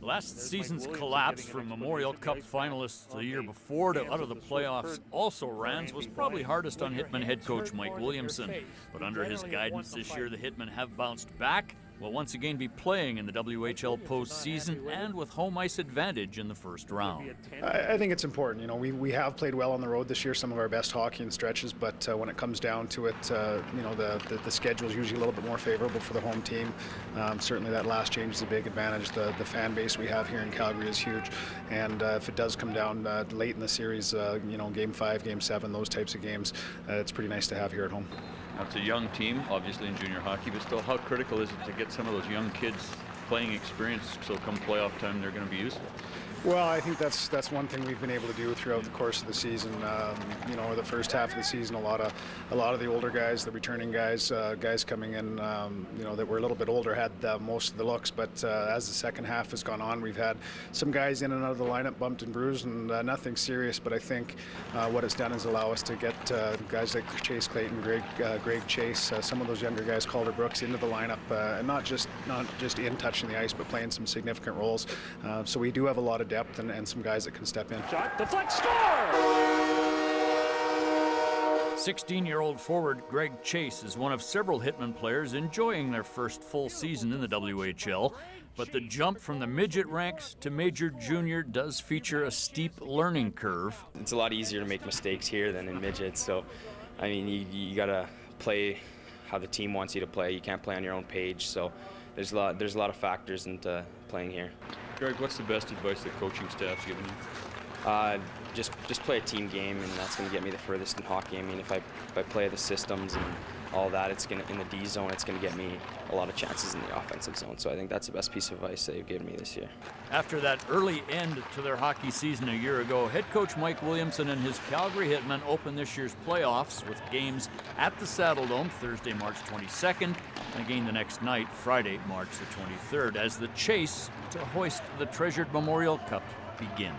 Last season's collapse from Memorial Cup finalists the year before to out of the playoffs also Rans was probably hardest on Hitmen head coach Mike Williamson. But under his guidance this year, the Hitmen have bounced back, will once again be playing in the WHL postseason and with home ice advantage in the first round. I think it's important. You know, we have played well on the road this year, some of our best hockey in stretches, but when it comes down to it, you know, the schedule is usually a little bit more favorable for the home team. Certainly that last change is a big advantage. The fan base we have here in Calgary is huge, and if it does come down late in the series, you know, Game 5, Game 7, those types of games, it's pretty nice to have here at home. Now, it's a young team, obviously, in junior hockey, but still, how critical is it to get some of those young kids playing experience so come playoff time they're going to be useful? Well, I think that's one thing we've been able to do throughout the course of the season. You know, the first half of the season, a lot of the older guys, the returning guys, guys coming in, you know, that were a little bit older had most of the looks. But as the second half has gone on, we've had some guys in and out of the lineup bumped and bruised, and nothing serious. But I think what it's done is allow us to get guys like Chase Clayton, Greg Chase, some of those younger guys, Calder Brooks, into the lineup, and not just in touching the ice, but playing some significant roles. So we do have a lot of depth and some guys that can step in. Shot, deflect, score! 16-year-old forward Greg Chase is one of several Hitmen players enjoying their first full season in the WHL, but the jump from the midget ranks to major junior does feature a steep learning curve. It's a lot easier to make mistakes here than in midgets, so I mean you gotta play how the team wants you to play. You can't play on your own page, so there's a lot of factors into playing here. Greg, what's the best advice the coaching staff's given you? Just play a team game, and that's going to get me the furthest in hockey. I mean, if I play the systems and all that, it's going to, in the D zone, it's going to get me a lot of chances in the offensive zone. So I think that's the best piece of advice they've given me this year. After that early end to their hockey season a year ago, head coach Mike Williamson and his Calgary Hitmen open this year's playoffs with games at the Saddledome Thursday, March 22nd, and again the next night, Friday, March the 23rd, as the chase to hoist the treasured Memorial Cup begins.